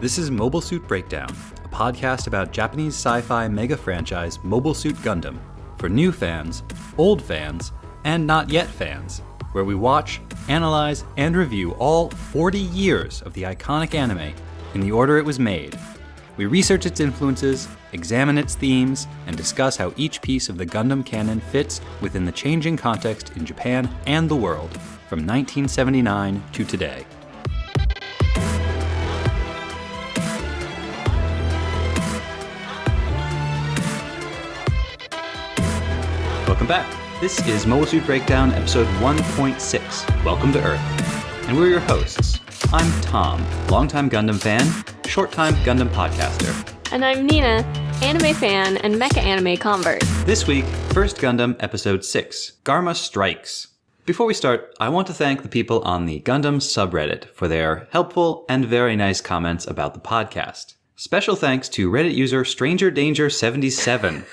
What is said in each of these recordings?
This is Mobile Suit Breakdown, a podcast about Japanese sci-fi mega franchise Mobile Suit Gundam, for new fans, old fans, and not yet fans, where we watch, analyze, and review all 40 years of the iconic anime in the order it was made. We research its influences, examine its themes, and discuss how each piece of the Gundam canon fits within the changing context in Japan and the world, from 1979 to today. Welcome back. This is Mobile Suit Breakdown, episode 1.6, Welcome to Earth. And we're your hosts. I'm Tom, longtime Gundam fan, short-time Gundam podcaster. And I'm Nina, anime fan and mecha anime convert. This week, First Gundam Episode 6, Garma Strikes. Before we start, I want to thank the people on the Gundam subreddit for their helpful and very nice comments about the podcast. Special thanks to Reddit user StrangerDanger77,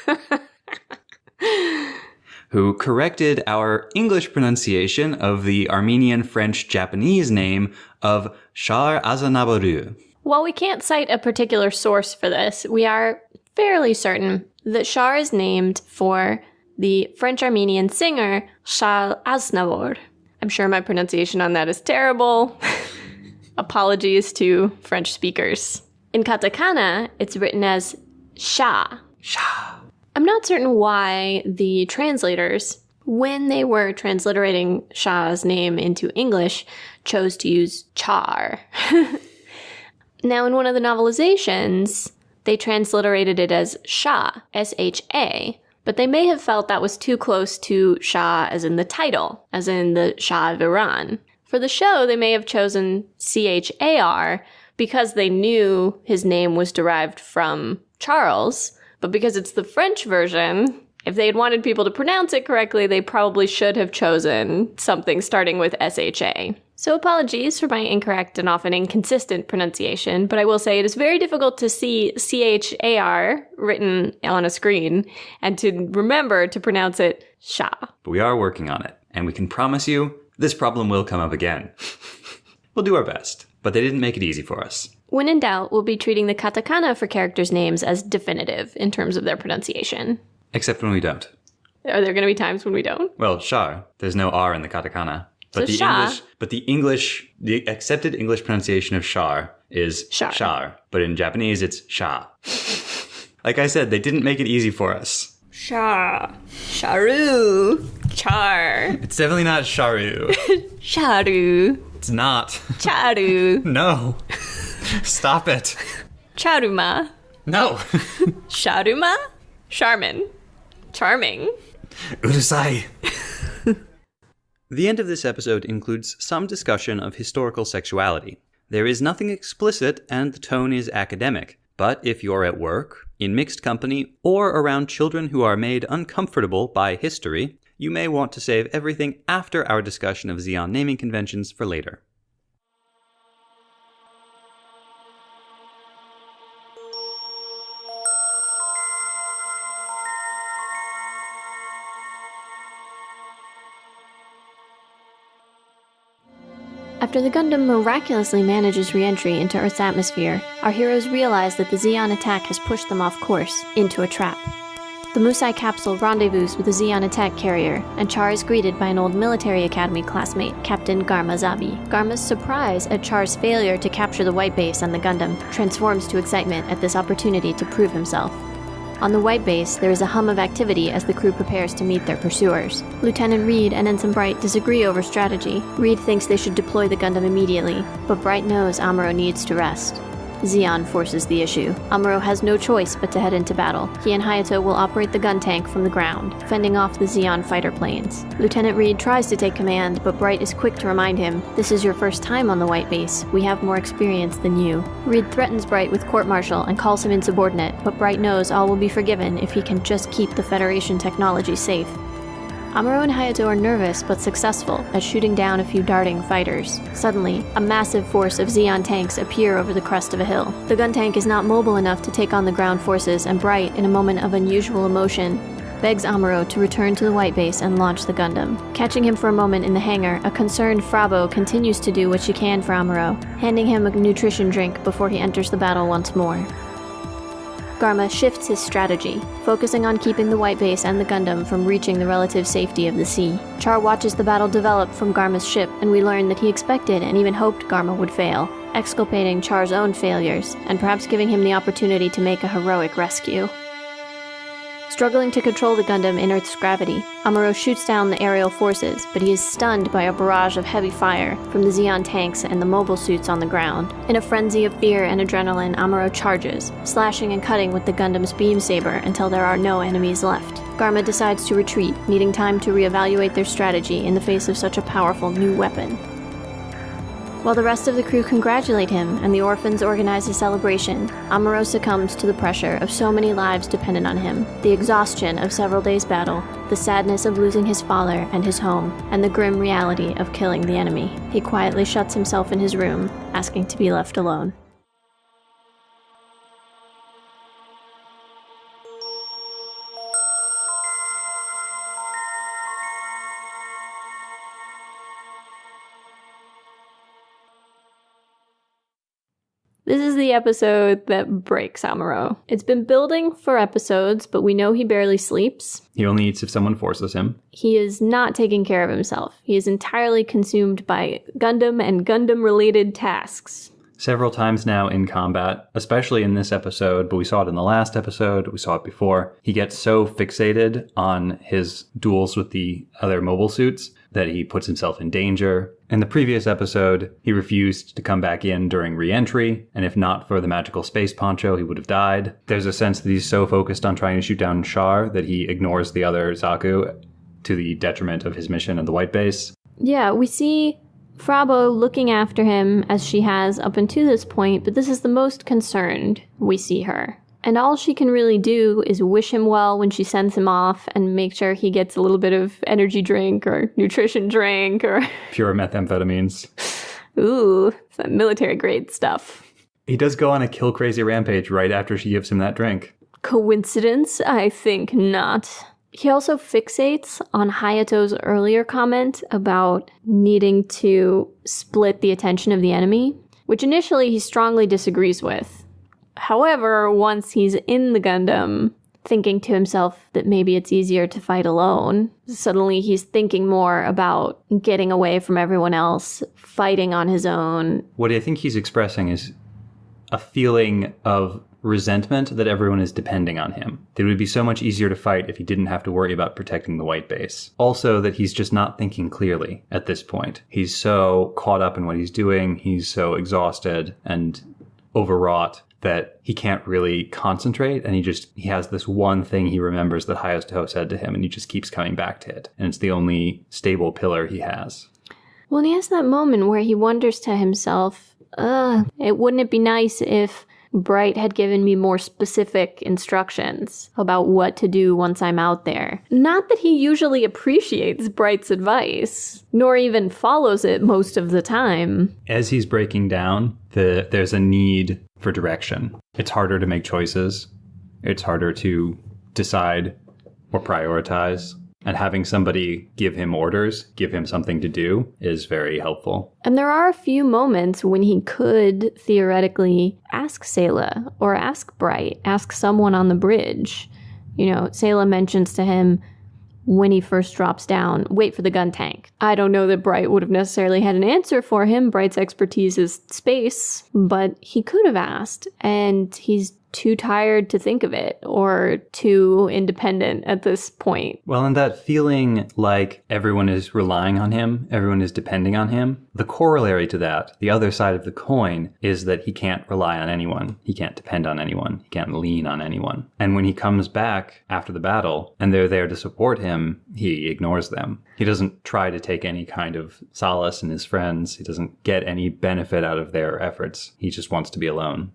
who corrected our English pronunciation of the Armenian-French-Japanese name of Char Azanabaru. While we can't cite a particular source for this, we are fairly certain that Char is named for the French-Armenian singer Charles Aznavour. I'm sure my pronunciation on that is terrible. Apologies to French speakers. In katakana, it's written as Sha. Sha. I'm not certain why the translators, when they were transliterating Shah's name into English, chose to use Char. Now, in one of the novelizations, they transliterated it as Shah, S-H-A, but they may have felt that was too close to Shah as in the title, as in the Shah of Iran. For the show, they may have chosen C-H-A-R because they knew his name was derived from Charles, but because it's the French version, if they had wanted people to pronounce it correctly, they probably should have chosen something starting with S-H-A. So apologies for my incorrect and often inconsistent pronunciation, but I will say it is very difficult to see C-H-A-R written on a screen and to remember to pronounce it Sha. But we are working on it, and we can promise you this problem will come up again. We'll do our best, but they didn't make it easy for us. When in doubt, we'll be treating the katakana for characters' names as definitive in terms of their pronunciation. Except when we don't. Are there going to be times when we don't? Well, Char. There's no R in the katakana. But So the accepted English pronunciation of Char is Char. But in Japanese, it's Sha. Like I said, they didn't make it easy for us. Sha. Sharu. Char. It's definitely not Sharu. Sharu. It's not. Charu. No. Stop it. Charuma. No. Sharuma. Charmin. Charming. Urusai. The end of this episode includes some discussion of historical sexuality. There is nothing explicit and the tone is academic, but if you're at work, in mixed company, or around children who are made uncomfortable by history, you may want to save everything after our discussion of Zeon naming conventions for later. After the Gundam miraculously manages re-entry into Earth's atmosphere, our heroes realize that the Zeon attack has pushed them off course, into a trap. The Musai capsule rendezvous with the Zeon attack carrier, and Char is greeted by an old military academy classmate, Captain Garma Zabi. Garma's surprise at Char's failure to capture the White Base on the Gundam transforms to excitement at this opportunity to prove himself. On the White Base, there is a hum of activity as the crew prepares to meet their pursuers. Lieutenant Reed and Ensign Bright disagree over strategy. Reed thinks they should deploy the Gundam immediately, but Bright knows Amuro needs to rest. Zeon forces the issue. Amuro has no choice but to head into battle. He and Hayato will operate the gun tank from the ground, fending off the Zeon fighter planes. Lieutenant Reed tries to take command, but Bright is quick to remind him, "This is your first time on the White Base. We have more experience than you." Reed threatens Bright with court-martial and calls him insubordinate, but Bright knows all will be forgiven if he can just keep the Federation technology safe. Amuro and Hayato are nervous but successful at shooting down a few darting fighters. Suddenly, a massive force of Zeon tanks appear over the crest of a hill. The gun tank is not mobile enough to take on the ground forces, and Bright, in a moment of unusual emotion, begs Amuro to return to the White Base and launch the Gundam. Catching him for a moment in the hangar, a concerned Frabo continues to do what she can for Amuro, handing him a nutrition drink before he enters the battle once more. Garma shifts his strategy, focusing on keeping the White Base and the Gundam from reaching the relative safety of the sea. Char watches the battle develop from Garma's ship, and we learn that he expected and even hoped Garma would fail, exculpating Char's own failures, and perhaps giving him the opportunity to make a heroic rescue. Struggling to control the Gundam in Earth's gravity, Amuro shoots down the aerial forces, but he is stunned by a barrage of heavy fire from the Zeon tanks and the mobile suits on the ground. In a frenzy of fear and adrenaline, Amuro charges, slashing and cutting with the Gundam's beam saber until there are no enemies left. Garma decides to retreat, needing time to reevaluate their strategy in the face of such a powerful new weapon. While the rest of the crew congratulate him and the orphans organize a celebration, Amuro succumbs to the pressure of so many lives dependent on him, the exhaustion of several days' battle, the sadness of losing his father and his home, and the grim reality of killing the enemy. He quietly shuts himself in his room, asking to be left alone. This is the episode that breaks Amuro. It's been building for episodes, but we know he barely sleeps. He only eats if someone forces him. He is not taking care of himself. He is entirely consumed by Gundam and Gundam-related tasks. Several times now in combat, especially in this episode, but we saw it in the last episode, we saw it before. He gets so fixated on his duels with the other mobile suits that he puts himself in danger. In the previous episode, he refused to come back in during re-entry, and if not for the magical space poncho, he would have died. There's a sense that he's so focused on trying to shoot down Char that he ignores the other Zaku to the detriment of his mission at the White Base. Yeah, we see Frabo looking after him as she has up until this point, but this is the most concerned we see her. And all she can really do is wish him well when she sends him off and make sure he gets a little bit of energy drink or nutrition drink or... pure methamphetamines. Ooh, some military grade stuff. He does go on a kill crazy rampage right after she gives him that drink. Coincidence? I think not. He also fixates on Hayato's earlier comment about needing to split the attention of the enemy, which initially he strongly disagrees with. However, once he's in the Gundam, thinking to himself that maybe it's easier to fight alone, suddenly he's thinking more about getting away from everyone else, fighting on his own. What I think he's expressing is a feeling of resentment that everyone is depending on him. That it would be so much easier to fight if he didn't have to worry about protecting the White Base. Also, that he's just not thinking clearly at this point. He's so caught up in what he's doing, he's so exhausted and overwrought that he can't really concentrate, and he has this one thing he remembers that Hayato said to him, and he just keeps coming back to it. And it's the only stable pillar he has. Well, and he has that moment where he wonders to himself, wouldn't it be nice if Bright had given me more specific instructions about what to do once I'm out there. Not that he usually appreciates Bright's advice, nor even follows it most of the time. As he's breaking down, there's a need for direction. It's harder to make choices. It's harder to decide or prioritize. And having somebody give him orders, give him something to do, is very helpful. And there are a few moments when he could theoretically ask Sayla or ask Bright, ask someone on the bridge. You know, Sayla mentions to him when he first drops down, wait for the gun tank. I don't know that Bright would have necessarily had an answer for him. Bright's expertise is space, but he could have asked, and he's too tired to think of it or too independent at this point. Well, and that feeling like everyone is relying on him, everyone is depending on him, the corollary to that, the other side of the coin, is that he can't rely on anyone. He can't depend on anyone. He can't lean on anyone. And when he comes back after the battle and they're there to support him, he ignores them. He doesn't try to take any kind of solace in his friends. He doesn't get any benefit out of their efforts. He just wants to be alone.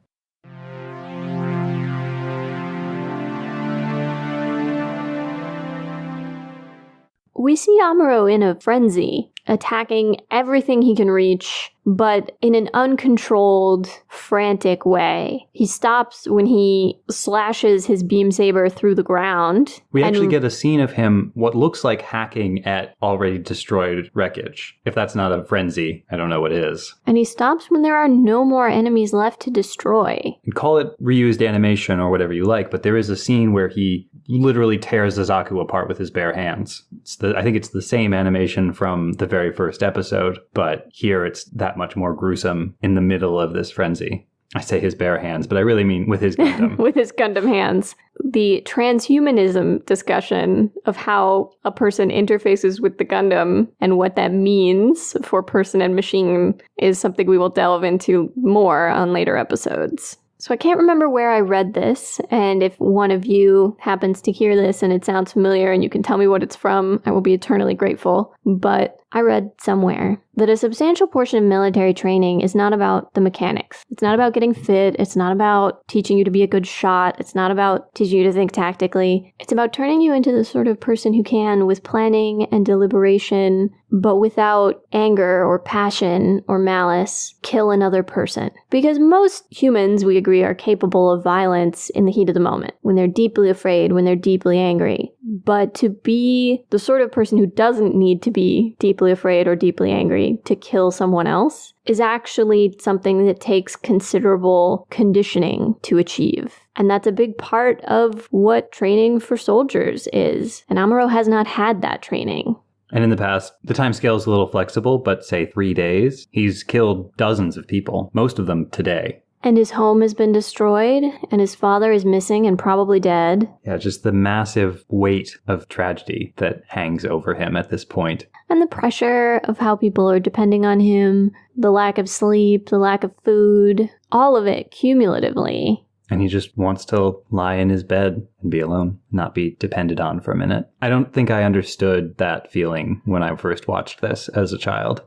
We see Amuro in a frenzy, attacking everything he can reach, but in an uncontrolled, frantic way. He stops when he slashes his beam saber through the ground. We actually get a scene of him, what looks like hacking at already destroyed wreckage. If that's not a frenzy, I don't know what is. And he stops when there are no more enemies left to destroy. And call it reused animation or whatever you like, but there is a scene where he literally tears the Zaku apart with his bare hands. I think it's the same animation from the very first episode, but here it's that much more gruesome in the middle of this frenzy. I say his bare hands, but I really mean with his Gundam. With his Gundam hands. The transhumanism discussion of how a person interfaces with the Gundam and what that means for person and machine is something we will delve into more on later episodes. So I can't remember where I read this, and if one of you happens to hear this and it sounds familiar and you can tell me what it's from, I will be eternally grateful. But I read somewhere that a substantial portion of military training is not about the mechanics. It's not about getting fit. It's not about teaching you to be a good shot. It's not about teaching you to think tactically. It's about turning you into the sort of person who can, with planning and deliberation, but without anger or passion or malice, kill another person. Because most humans, we agree, are capable of violence in the heat of the moment, when they're deeply afraid, when they're deeply angry. But to be the sort of person who doesn't need to be deeply afraid or deeply angry to kill someone else is actually something that takes considerable conditioning to achieve. And that's a big part of what training for soldiers is. And Amuro has not had that training. And in the past, the time scale is a little flexible, but say 3 days, he's killed dozens of people, most of them today. And his home has been destroyed, and his father is missing and probably dead. Yeah, just the massive weight of tragedy that hangs over him at this point. And the pressure of how people are depending on him, the lack of sleep, the lack of food, all of it cumulatively. And he just wants to lie in his bed and be alone, not be depended on for a minute. I don't think I understood that feeling when I first watched this as a child.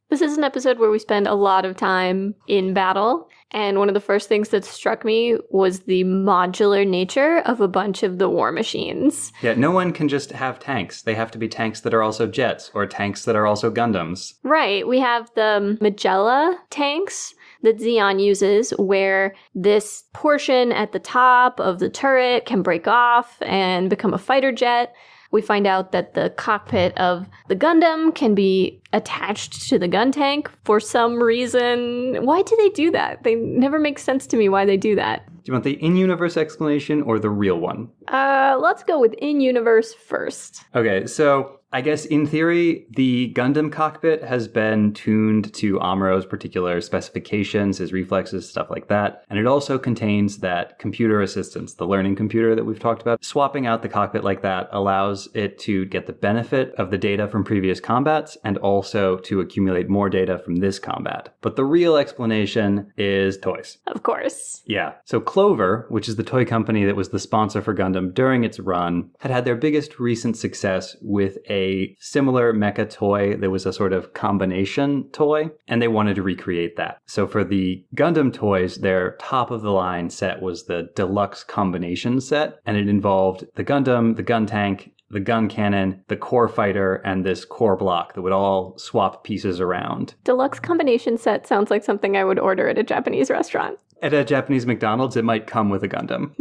This is an episode where we spend a lot of time in battle, and one of the first things that struck me was the modular nature of a bunch of the war machines. Yeah, no one can just have tanks. They have to be tanks that are also jets, or tanks that are also Gundams. Right, we have the Magella tanks that Zeon uses, where this portion at the top of the turret can break off and become a fighter jet. We find out that the cockpit of the Gundam can be attached to the gun tank for some reason. Why do they do that? They never make sense to me why they do that. Do you want the in-universe explanation or the real one? Let's go with in-universe first. Okay, so I guess in theory, the Gundam cockpit has been tuned to Amuro's particular specifications, his reflexes, stuff like that. And it also contains that computer assistance, the learning computer that we've talked about. Swapping out the cockpit like that allows it to get the benefit of the data from previous combats and also to accumulate more data from this combat. But the real explanation is toys. Of course. Yeah. So Clover, which is the toy company that was the sponsor for Gundam during its run, had their biggest recent success with a similar mecha toy that was a sort of combination toy, and they wanted to recreate that. So for the Gundam toys, their top of the line set was the deluxe combination set, and it involved the Gundam, the gun tank, the gun cannon, the core fighter, and this core block that would all swap pieces around. Deluxe combination set sounds like something I would order at a Japanese restaurant. At a Japanese McDonald's, it might come with a Gundam.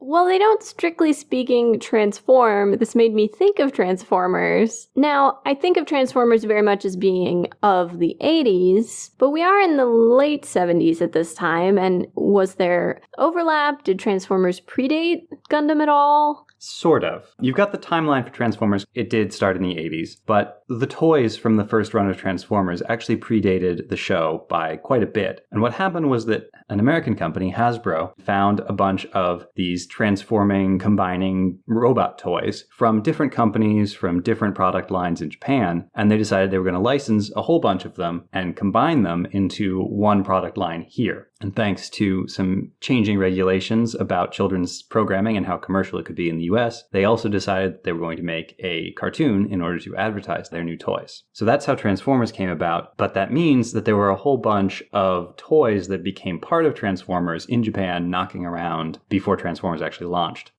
Well, they don't, strictly speaking, transform. This made me think of Transformers. Now, I think of Transformers very much as being of the 80s, but we are in the late 70s at this time, and was there overlap? Did Transformers predate Gundam at all? Sort of. You've got the timeline for Transformers. It did start in the 80s, but the toys from the first run of Transformers actually predated the show by quite a bit. And what happened was that an American company, Hasbro, found a bunch of these transforming, combining robot toys from different companies, from different product lines in Japan, and they decided they were going to license a whole bunch of them and combine them into one product line here. And thanks to some changing regulations about children's programming and how commercial it could be in the US, they also decided they were going to make a cartoon in order to advertise their new toys. So that's how Transformers came about, but that means that there were a whole bunch of toys that became part of Transformers in Japan knocking around before Transformers actually launched.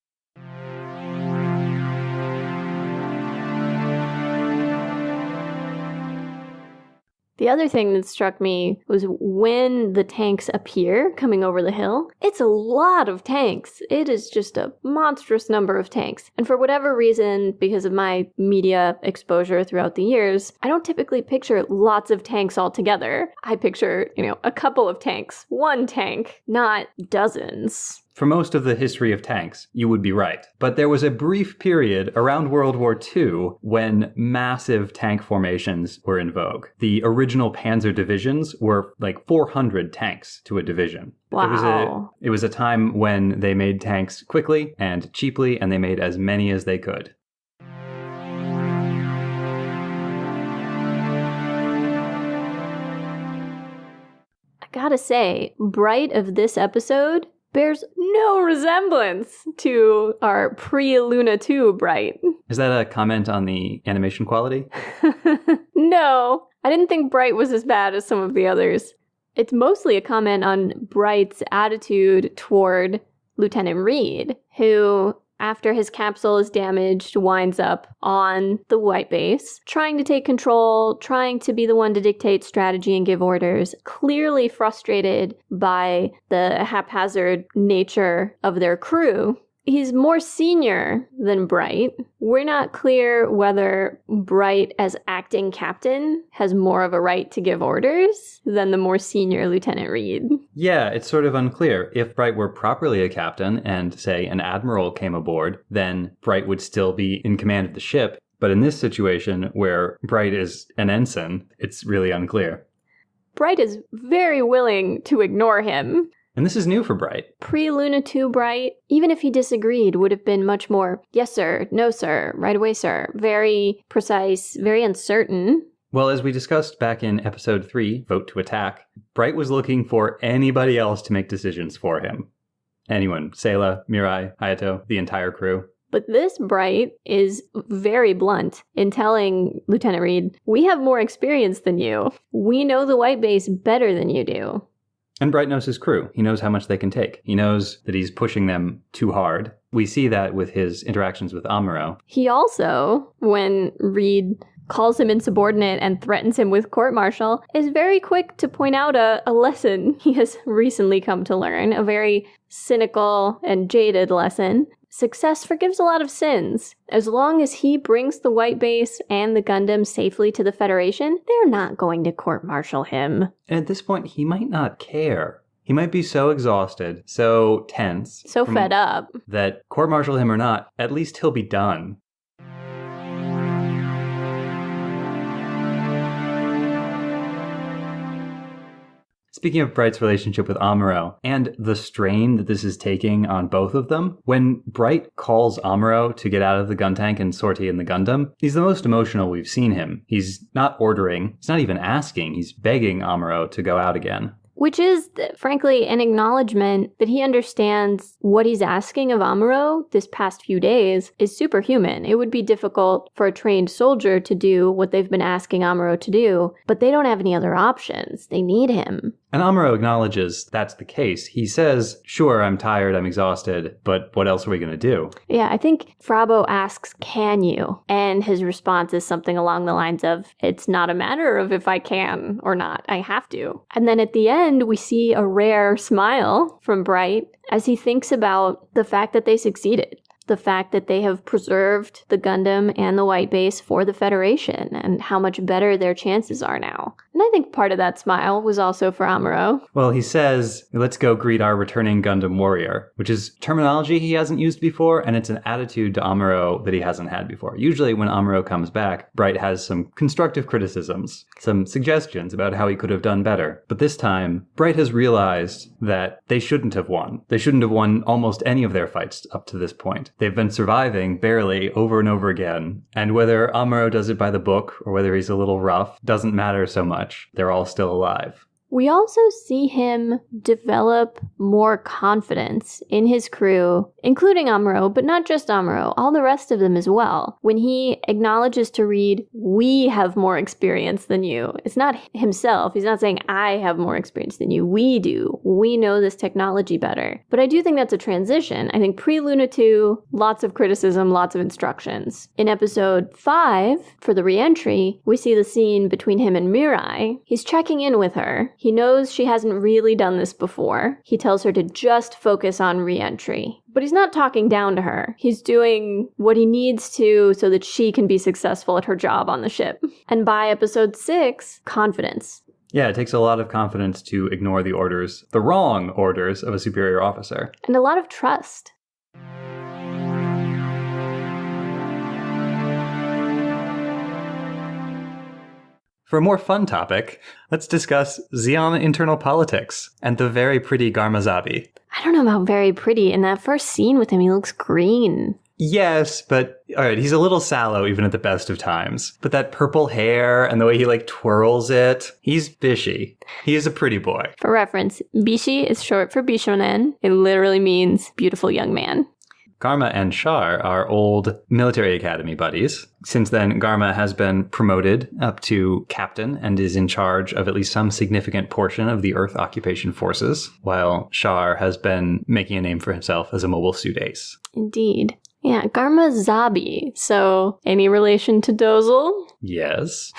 The other thing that struck me was when the tanks appear coming over the hill, it's a lot of tanks. It is just a monstrous number of tanks. And for whatever reason, because of my media exposure throughout the years, I don't typically picture lots of tanks all together. I picture, a couple of tanks, one tank, not dozens. For most of the history of tanks, you would be right. But there was a brief period around World War II when massive tank formations were in vogue. The original Panzer divisions were like 400 tanks to a division. Wow. It was a time when they made tanks quickly and cheaply, and they made as many as they could. I gotta say, Bright of this episode bears no resemblance to our pre-Luna 2 Bright. Is that a comment on the animation quality? No, I didn't think Bright was as bad as some of the others. It's mostly a comment on Bright's attitude toward Lieutenant Reed, who, after his capsule is damaged, winds up on the White Base, trying to take control, trying to be the one to dictate strategy and give orders, clearly frustrated by the haphazard nature of their crew. He's more senior than Bright. We're not clear whether Bright, as acting captain, has more of a right to give orders than the more senior Lieutenant Reed. Yeah, it's sort of unclear. If Bright were properly a captain and, say, an admiral came aboard, then Bright would still be in command of the ship. But in this situation, where Bright is an ensign, it's really unclear. Bright is very willing to ignore him. And this is new for Bright. Pre-Luna 2 Bright, even if he disagreed, would have been much more, yes sir, no sir, right away sir. Very precise, very uncertain. Well, as we discussed back in episode 3, Vote to Attack, Bright was looking for anybody else to make decisions for him. Anyone, Sayla, Mirai, Hayato, the entire crew. But this Bright is very blunt in telling Lieutenant Reed, we have more experience than you. We know the White Base better than you do. And Bright knows his crew. He knows how much they can take. He knows that he's pushing them too hard. We see that with his interactions with Amuro. He also, when Reed calls him insubordinate and threatens him with court-martial, is very quick to point out a lesson he has recently come to learn, a very cynical and jaded lesson. Success forgives a lot of sins. As long as he brings the White Base and the Gundam safely to the Federation, they're not going to court-martial him. And at this point, he might not care. He might be so exhausted, so tense. So fed up. That court-martial him or not, at least he'll be done. Speaking of Bright's relationship with Amuro, and the strain that this is taking on both of them, when Bright calls Amuro to get out of the gun tank and sortie in the Gundam, he's the most emotional we've seen him. He's not ordering, he's not even asking, he's begging Amuro to go out again. Which is, frankly, an acknowledgement that he understands what he's asking of Amuro this past few days is superhuman. It would be difficult for a trained soldier to do what they've been asking Amuro to do, but they don't have any other options. They need him. And Amuro acknowledges that's the case. He says, sure, I'm tired, I'm exhausted, but what else are we going to do? Yeah, I think Frabo asks, can you? And his response is something along the lines of, it's not a matter of if I can or not, I have to. And then at the end, we see a rare smile from Bright as he thinks about the fact that they succeeded. The fact that they have preserved the Gundam and the White Base for the Federation and how much better their chances are now. And I think part of that smile was also for Amuro. Well, he says, let's go greet our returning Gundam warrior, which is terminology he hasn't used before, and it's an attitude to Amuro that he hasn't had before. Usually when Amuro comes back, Bright has some constructive criticisms, some suggestions about how he could have done better. But this time, Bright has realized that they shouldn't have won. They shouldn't have won almost any of their fights up to this point. They've been surviving barely over and over again. And whether Amuro does it by the book or whether he's a little rough doesn't matter so much. They're all still alive. We also see him develop more confidence in his crew, including Amuro, but not just Amuro, all the rest of them as well. When he acknowledges to Reed, we have more experience than you. It's not himself. He's not saying, I have more experience than you. We do. We know this technology better. But I do think that's a transition. I think pre-Luna 2, lots of criticism, lots of instructions. In episode 5, for the re-entry, we see the scene between him and Mirai. He's checking in with her. He knows she hasn't really done this before. He tells her to just focus on re-entry. But he's not talking down to her. He's doing what he needs to so that she can be successful at her job on the ship. And by episode 6, confidence. Yeah, it takes a lot of confidence to ignore the orders, the wrong orders of a superior officer. And a lot of trust. For a more fun topic, let's discuss Zeon internal politics and the very pretty Garmazabi. I don't know about very pretty. In that first scene with him, he looks green. Yes, but alright, he's a little sallow even at the best of times. But that purple hair and the way he twirls it, he's bishy. He is a pretty boy. For reference, bishi is short for bishonen. It literally means beautiful young man. Garma and Char are old military academy buddies. Since then, Garma has been promoted up to captain and is in charge of at least some significant portion of the Earth occupation forces, while Char has been making a name for himself as a mobile suit ace. Indeed. Yeah, Garma Zabi. So, any relation to Dozel? Yes.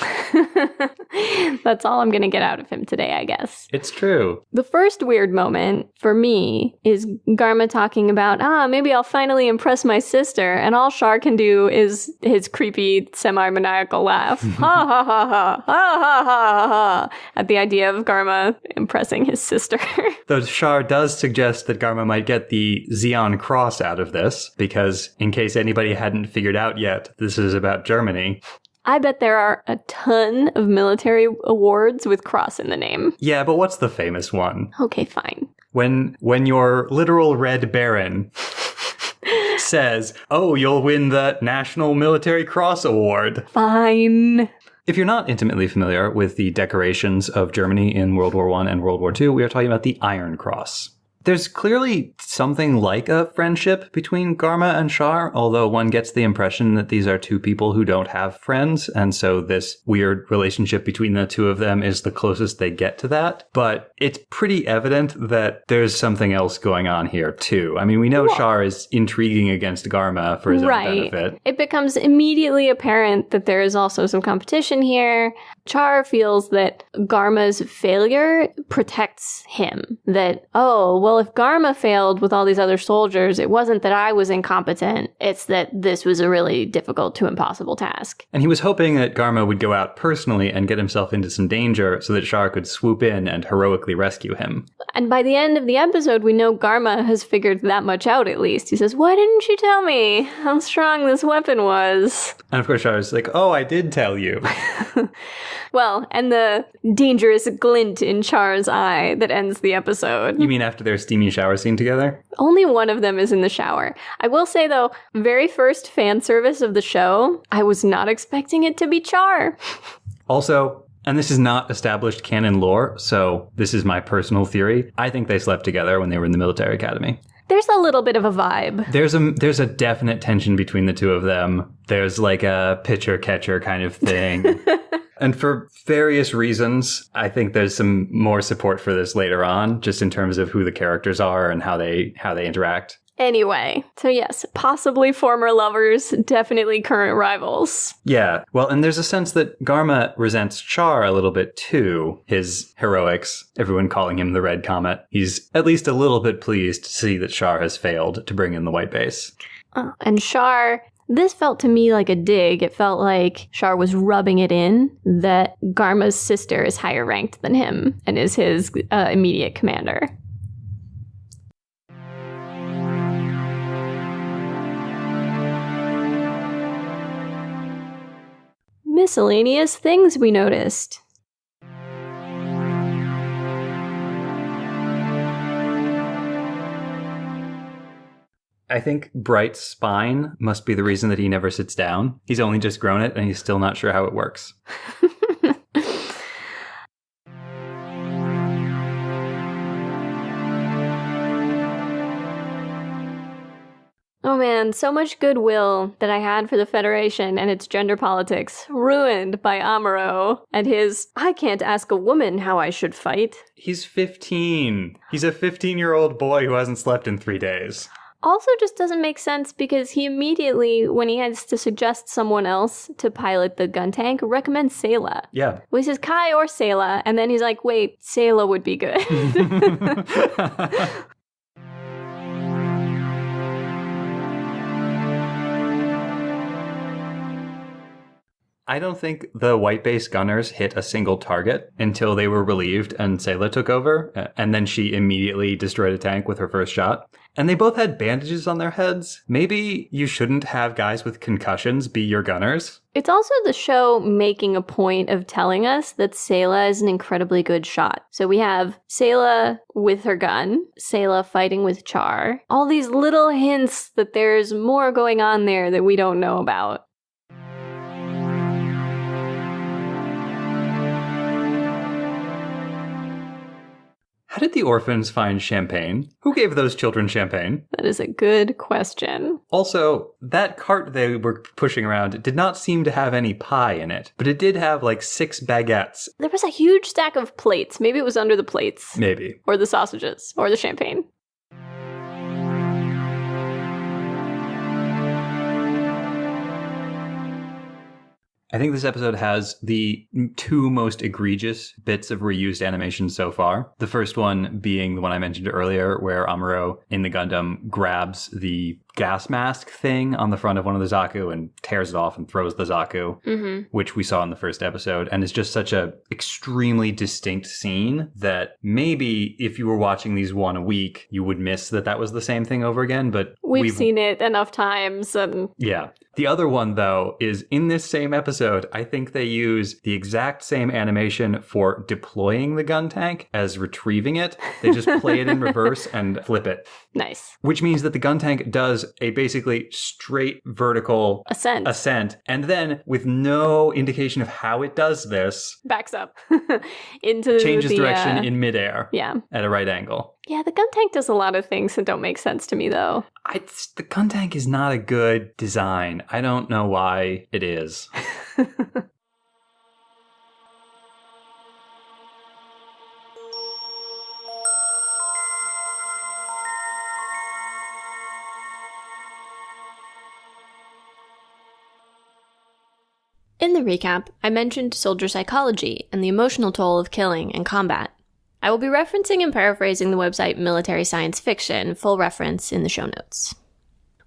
That's all I'm going to get out of him today, I guess. It's true. The first weird moment for me is Garma talking about, maybe I'll finally impress my sister, and all Char can do is his creepy semi-maniacal laugh. Ha ha ha ha, ha ha ha ha, at the idea of Garma impressing his sister. Though Char does suggest that Garma might get the Zeon cross out of this, because in case anybody hadn't figured out yet, this is about Germany. I bet there are a ton of military awards with cross in the name. Yeah, but what's the famous one? Okay, fine. When your literal Red Baron says, oh, you'll win the National Military Cross Award. Fine. If you're not intimately familiar with the decorations of Germany in World War I and World War II, we are talking about the Iron Cross. There's clearly something like a friendship between Garma and Char, although one gets the impression that these are two people who don't have friends, and so this weird relationship between the two of them is the closest they get to that. But it's pretty evident that there's something else going on here, too. I mean, we know Char is intriguing against Garma for his own benefit. It becomes immediately apparent that there is also some competition here. Char feels that Garma's failure protects him. That, if Garma failed with all these other soldiers, it wasn't that I was incompetent. It's that this was a really difficult to impossible task. And he was hoping that Garma would go out personally and get himself into some danger so that Char could swoop in and heroically rescue him. And by the end of the episode, we know Garma has figured that much out at least. He says, why didn't you tell me how strong this weapon was? And of course Char's like, oh, I did tell you. Well, and the dangerous glint in Char's eye that ends the episode. You mean after their steamy shower scene together? Only one of them is in the shower. I will say, though, very first fan service of the show, I was not expecting it to be Char. Also, and this is not established canon lore, so this is my personal theory, I think they slept together when they were in the military academy. There's a little bit of a vibe. There's a definite tension between the two of them. There's like a pitcher-catcher kind of thing. And for various reasons, I think there's some more support for this later on, just in terms of who the characters are and how they interact. Anyway, so yes, possibly former lovers, definitely current rivals. Yeah, well, and there's a sense that Garma resents Char a little bit too. His heroics, everyone calling him the Red Comet. He's at least a little bit pleased to see that Char has failed to bring in the white base. And Char... This felt to me like a dig. It felt like Char was rubbing it in that Garma's sister is higher ranked than him and is his immediate commander. Miscellaneous things we noticed. I think Bright's spine must be the reason that he never sits down. He's only just grown it, and he's still not sure how it works. man, so much goodwill that I had for the Federation and its gender politics ruined by Amuro and his, I can't ask a woman how I should fight. He's 15. He's a 15-year-old boy who hasn't slept in 3 days. Also just doesn't make sense because he immediately, when he has to suggest someone else to pilot the gun tank, recommends Sayla. Yeah. Well, he says Kai or Sayla, and then he's like, wait, Sayla would be good. I don't think the white base gunners hit a single target until they were relieved and Sayla took over, and then she immediately destroyed a tank with her first shot. And they both had bandages on their heads. Maybe you shouldn't have guys with concussions be your gunners. It's also the show making a point of telling us that Sayla is an incredibly good shot. So we have Sayla with her gun, Sayla fighting with Char. All these little hints that there's more going on there that we don't know about. How did the orphans find champagne? Who gave those children champagne? That is a good question. Also, that cart they were pushing around did not seem to have any pie in it, but it did have like 6 baguettes. There was a huge stack of plates. Maybe it was under the plates. Maybe. Or the sausages. Or the champagne. I think this episode has the 2 most egregious bits of reused animation so far. The first one being the one I mentioned earlier, where Amuro in the Gundam grabs the gas mask thing on the front of one of the Zaku and tears it off and throws the Zaku, which we saw in the first episode. And it's just such a extremely distinct scene that maybe if you were watching these one a week, you would miss that that was the same thing over again. But we've seen it enough times. And yeah. The other one, though, is in this same episode, I think they use the exact same animation for deploying the gun tank as retrieving it. They just play it in reverse and flip it. Nice. Which means that the gun tank does a basically straight vertical ascent. And then, with no indication of how it does this, backs up into changes direction in midair. Yeah. At a right angle. Yeah, the gun tank does a lot of things that don't make sense to me, though. The gun tank is not a good design. I don't know why it is. In the recap, I mentioned soldier psychology and the emotional toll of killing and combat. I will be referencing and paraphrasing the website Military Science Fiction, full reference in the show notes.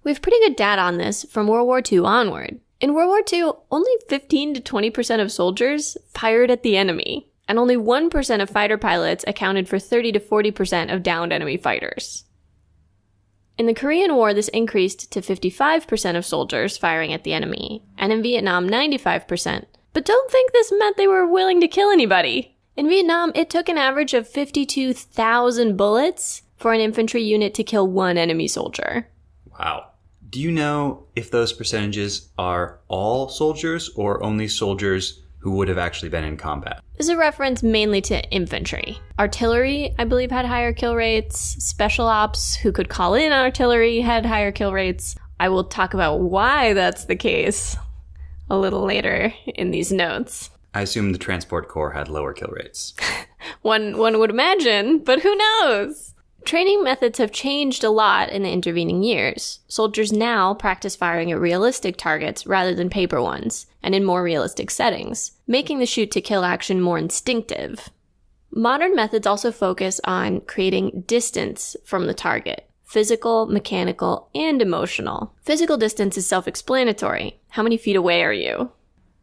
We have pretty good data on this from World War II onward. In World War II, only 15 to 20% of soldiers fired at the enemy, and only 1% of fighter pilots accounted for 30 to 40% of downed enemy fighters. In the Korean War, this increased to 55% of soldiers firing at the enemy, and in Vietnam, 95%. But don't think this meant they were willing to kill anybody. In Vietnam, it took an average of 52,000 bullets for an infantry unit to kill one enemy soldier. Wow. Do you know if those percentages are all soldiers or only soldiers who would have actually been in combat? This is a reference mainly to infantry. Artillery, I believe, had higher kill rates. Special ops, who could call in artillery, had higher kill rates. I will talk about why that's the case a little later in these notes. I assume the Transport Corps had lower kill rates. One would imagine, but who knows? Training methods have changed a lot in the intervening years. Soldiers now practice firing at realistic targets rather than paper ones, and in more realistic settings, making the shoot-to-kill action more instinctive. Modern methods also focus on creating distance from the target. Physical, mechanical, and emotional. Physical distance is self-explanatory. How many feet away are you?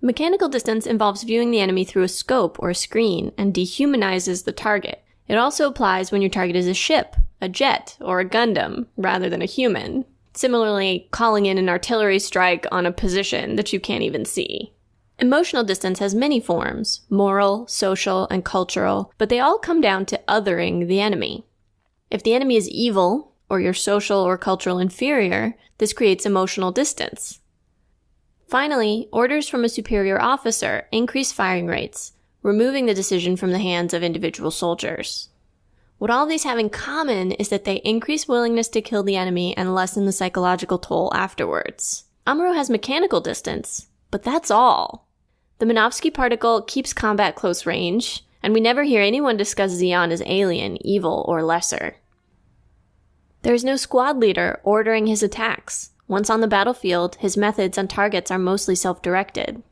Mechanical distance involves viewing the enemy through a scope or a screen and dehumanizes the target. It also applies when your target is a ship, a jet, or a Gundam, rather than a human. Similarly, calling in an artillery strike on a position that you can't even see. Emotional distance has many forms, moral, social, and cultural, but they all come down to othering the enemy. If the enemy is evil, or your social or cultural inferior, this creates emotional distance. Finally, orders from a superior officer increase firing rates, removing the decision from the hands of individual soldiers. What all these have in common is that they increase willingness to kill the enemy and lessen the psychological toll afterwards. Amuro has mechanical distance, but that's all. The Minovsky particle keeps combat close range, and we never hear anyone discuss Zeon as alien, evil, or lesser. There is no squad leader ordering his attacks. Once on the battlefield, his methods and targets are mostly self-directed.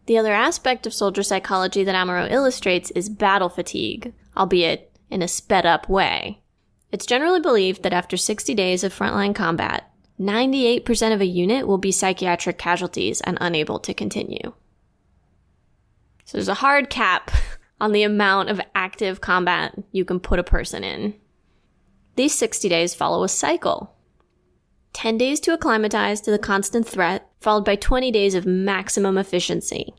The other aspect of soldier psychology that Amuro illustrates is battle fatigue, albeit in a sped-up way. It's generally believed that after 60 days of frontline combat, 98% of a unit will be psychiatric casualties and unable to continue. So there's a hard cap on the amount of active combat you can put a person in. These 60 days follow a cycle. 10 days to acclimatize to the constant threat, followed by 20 days of maximum efficiency.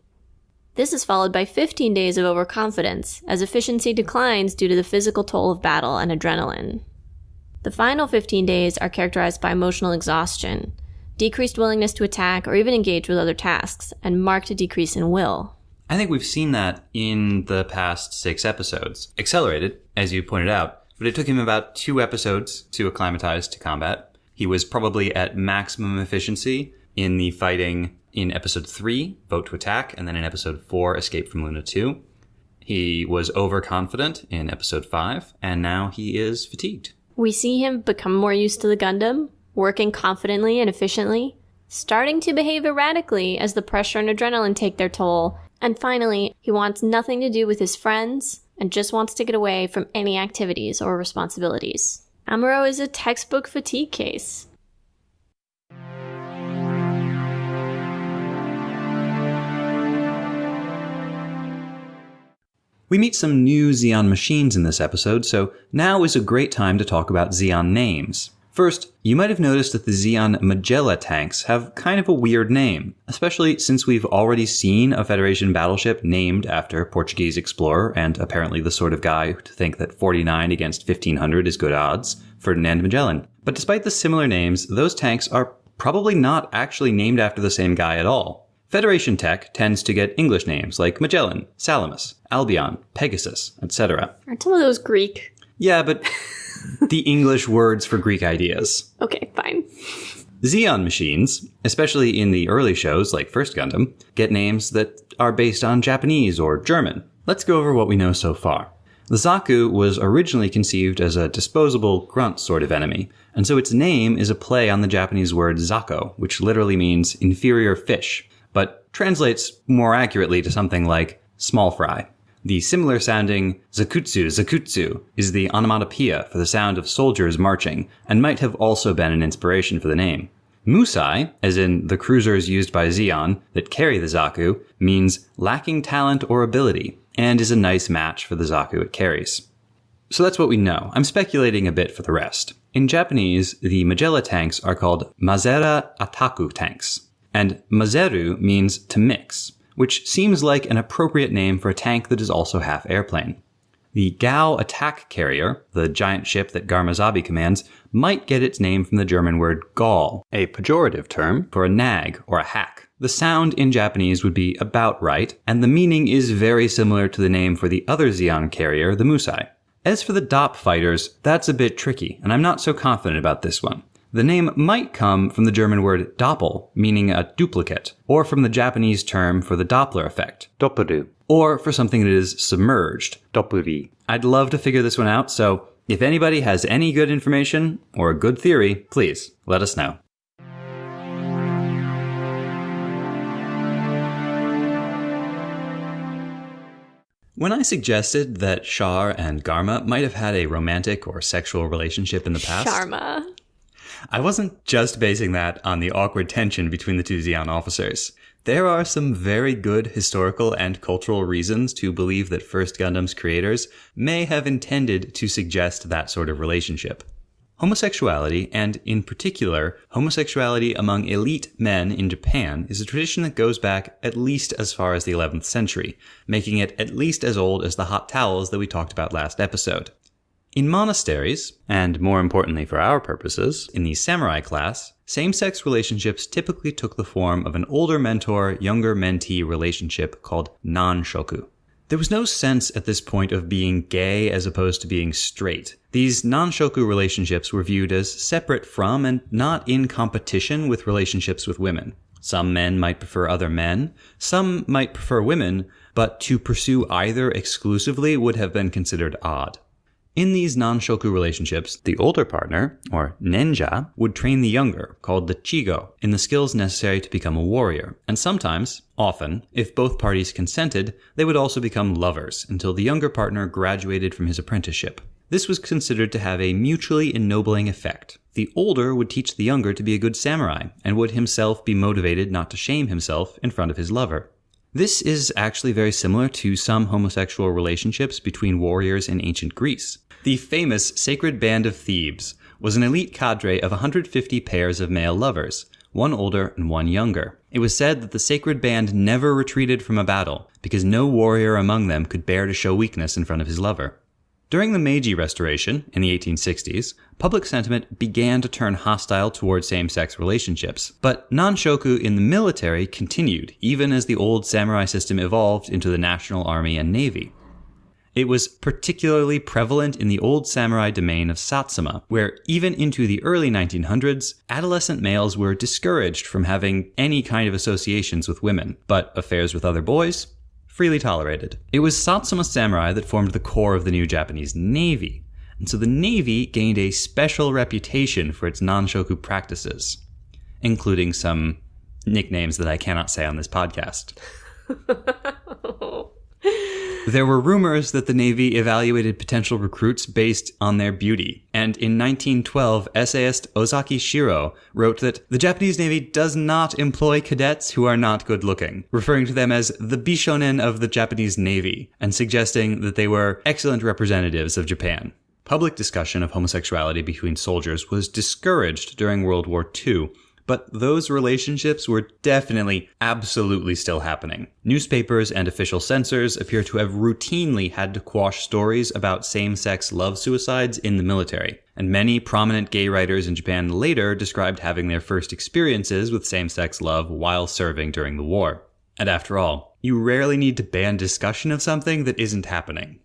This is followed by 15 days of overconfidence, as efficiency declines due to the physical toll of battle and adrenaline. The final 15 days are characterized by emotional exhaustion, decreased willingness to attack or even engage with other tasks, and marked decrease in will. I think we've seen that in the past 6 episodes. Accelerated, as you pointed out, but it took him about 2 episodes to acclimatize to combat. He was probably at maximum efficiency in the fighting in episode 3, Vote to Attack, and then in episode 4, Escape from Luna 2. He was overconfident in episode 5, and now he is fatigued. We see him become more used to the Gundam, working confidently and efficiently, starting to behave erratically as the pressure and adrenaline take their toll, and finally, he wants nothing to do with his friends and just wants to get away from any activities or responsibilities. Amuro is a textbook fatigue case. We meet some new Zeon machines in this episode, so now is a great time to talk about Zeon names. First, you might have noticed that the Zeon Magella tanks have kind of a weird name, especially since we've already seen a Federation battleship named after a Portuguese explorer and apparently the sort of guy to think that 49 against 1500 is good odds, Ferdinand Magellan. But despite the similar names, those tanks are probably not actually named after the same guy at all. Federation tech tends to get English names like Magellan, Salamis, Albion, Pegasus, etc. Aren't some of those Greek? Yeah, but the English words for Greek ideas. Okay, fine. Zeon machines, especially in the early shows like First Gundam, get names that are based on Japanese or German. Let's go over what we know so far. The Zaku was originally conceived as a disposable grunt sort of enemy, and so its name is a play on the Japanese word zako, which literally means inferior fish, but translates more accurately to something like small fry. The similar sounding zakutsu is the onomatopoeia for the sound of soldiers marching, and might have also been an inspiration for the name. Musai, as in the cruisers used by Zeon that carry the Zaku, means lacking talent or ability, and is a nice match for the Zaku it carries. So that's what we know. I'm speculating a bit for the rest. In Japanese, the Magella tanks are called Mazera Ataku tanks, and Mazeru means to mix, which seems like an appropriate name for a tank that is also half airplane. The Gao attack carrier, the giant ship that Garmazabi commands, might get its name from the German word Gaul, a pejorative term for a nag or a hack. The sound in Japanese would be about right, and the meaning is very similar to the name for the other Zeon carrier, the Musai. As for the DOP fighters, that's a bit tricky, and I'm not so confident about this one. The name might come from the German word Doppel, meaning a duplicate, or from the Japanese term for the Doppler effect, Doppelu, or for something that is submerged, Doppuri. I'd love to figure this one out, so if anybody has any good information or a good theory, please let us know. When I suggested that Char and Garma might have had a romantic or sexual relationship in the past, Sharma. I wasn't just basing that on the awkward tension between the two Zeon officers. There are some very good historical and cultural reasons to believe that First Gundam's creators may have intended to suggest that sort of relationship. Homosexuality, and in particular, homosexuality among elite men in Japan, is a tradition that goes back at least as far as the 11th century, making it at least as old as the hot towels that we talked about last episode. In monasteries, and more importantly for our purposes, in the samurai class, same-sex relationships typically took the form of an older mentor, younger mentee relationship called nan-shoku. There was no sense at this point of being gay as opposed to being straight. These non-shoku relationships were viewed as separate from and not in competition with relationships with women. Some men might prefer other men, some might prefer women, but to pursue either exclusively would have been considered odd. In these non-shoku relationships, the older partner, or nenja, would train the younger, called the chigo, in the skills necessary to become a warrior. And sometimes, often, if both parties consented, they would also become lovers until the younger partner graduated from his apprenticeship. This was considered to have a mutually ennobling effect. The older would teach the younger to be a good samurai, and would himself be motivated not to shame himself in front of his lover. This is actually very similar to some homosexual relationships between warriors in ancient Greece. The famous Sacred Band of Thebes was an elite cadre of 150 pairs of male lovers, one older and one younger. It was said that the Sacred Band never retreated from a battle, because no warrior among them could bear to show weakness in front of his lover. During the Meiji Restoration, in the 1860s, public sentiment began to turn hostile toward same-sex relationships, but non-shoku in the military continued, even as the old samurai system evolved into the national army and navy. It was particularly prevalent in the old samurai domain of Satsuma, where even into the early 1900s, adolescent males were discouraged from having any kind of associations with women, but affairs with other boys, freely tolerated. It was Satsuma samurai that formed the core of the new Japanese Navy, and so the Navy gained a special reputation for its non-shoku practices, including some nicknames that I cannot say on this podcast. There were rumors that the Navy evaluated potential recruits based on their beauty, and in 1912, essayist Ozaki Shiro wrote that the Japanese Navy does not employ cadets who are not good-looking, referring to them as the Bishonen of the Japanese Navy, and suggesting that they were excellent representatives of Japan. Public discussion of homosexuality between soldiers was discouraged during World War II, but those relationships were definitely, absolutely still happening. Newspapers and official censors appear to have routinely had to quash stories about same-sex love suicides in the military, and many prominent gay writers in Japan later described having their first experiences with same-sex love while serving during the war. And after all, you rarely need to ban discussion of something that isn't happening.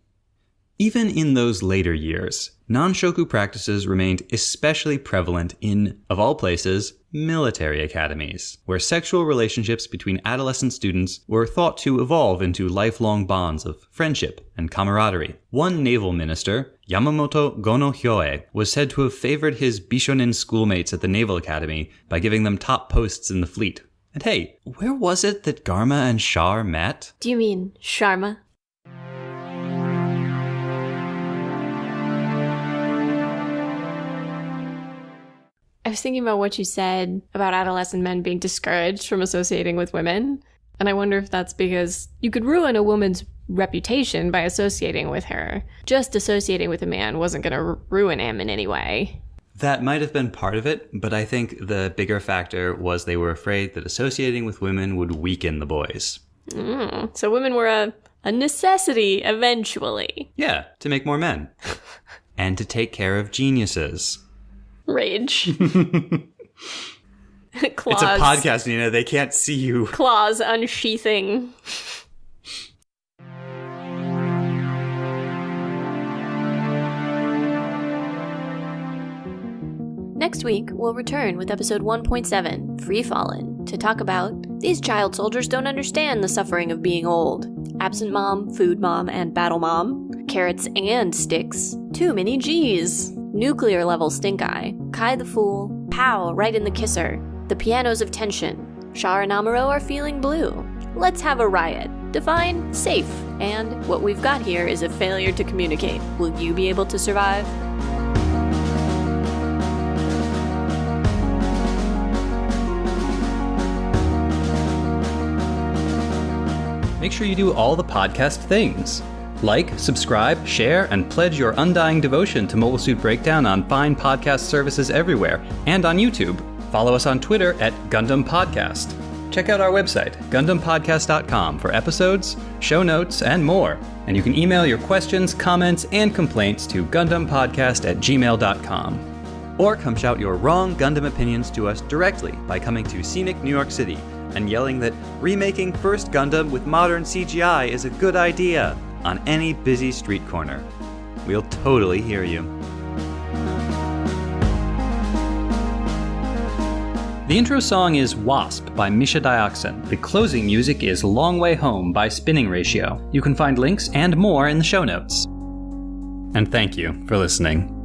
Even in those later years, non-shoku practices remained especially prevalent in, of all places, military academies, where sexual relationships between adolescent students were thought to evolve into lifelong bonds of friendship and camaraderie. One naval minister, Yamamoto Gono-hyoe, was said to have favored his Bishonen schoolmates at the Naval Academy by giving them top posts in the fleet. And hey, where was it that Garma and Char met? Do you mean Sharma? I was thinking about what you said about adolescent men being discouraged from associating with women, and I wonder if that's because you could ruin a woman's reputation by associating with her. Just associating with a man wasn't going to ruin him in any way. That might have been part of it, but I think the bigger factor was they were afraid that associating with women would weaken the boys. So women were a necessity eventually. Yeah, to make more men. And to take care of geniuses. Rage. It's Claws. a podcast, Nina. They can't see you. Claws unsheathing. Next week, we'll return with episode 1.7, Free Fallen, to talk about these child soldiers don't understand the suffering of being old. Absent mom, food mom, and battle mom. Carrots and sticks. Too many G's. Nuclear level stink eye. Kai the Fool. Pow, right in the kisser. The pianos of tension. Char and Amuro are feeling blue. Let's have a riot. Define safe. And what we've got here is a failure to communicate. Will you be able to survive? Make sure you do all the podcast things. Like, subscribe, share, and pledge your undying devotion to Mobile Suit Breakdown on fine podcast services everywhere, and on YouTube. Follow us on Twitter at Gundam Podcast. Check out our website, GundamPodcast.com, for episodes, show notes, and more. And you can email your questions, comments, and complaints to GundamPodcast@gmail.com. Or come shout your wrong Gundam opinions to us directly by coming to scenic New York City and yelling that remaking First Gundam with modern CGI is a good idea on any busy street corner. We'll totally hear you. The intro song is Wasp by Misha Dioxin. The closing music is Long Way Home by Spinning Ratio. You can find links and more in the show notes. And thank you for listening.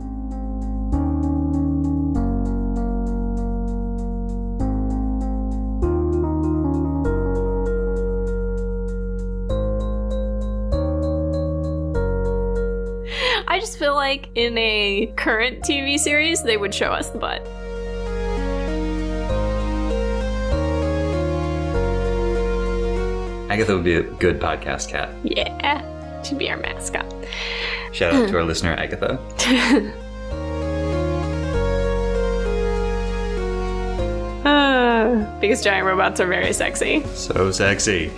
I just feel like in a current TV series, they would show us the butt. Agatha would be a good podcast cat. Yeah, she'd be our mascot. Shout out to our listener, Agatha. Because giant robots are very sexy. So sexy.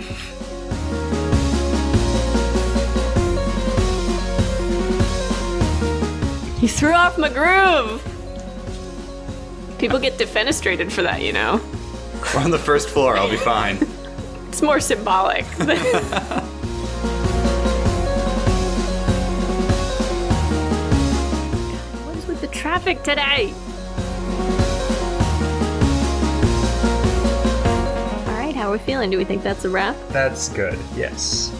You threw off my groove! People get defenestrated for that, you know? We're on the first floor, I'll be fine. It's more symbolic. What is with the traffic today? Alright, how are we feeling? Do we think that's a wrap? That's good, yes.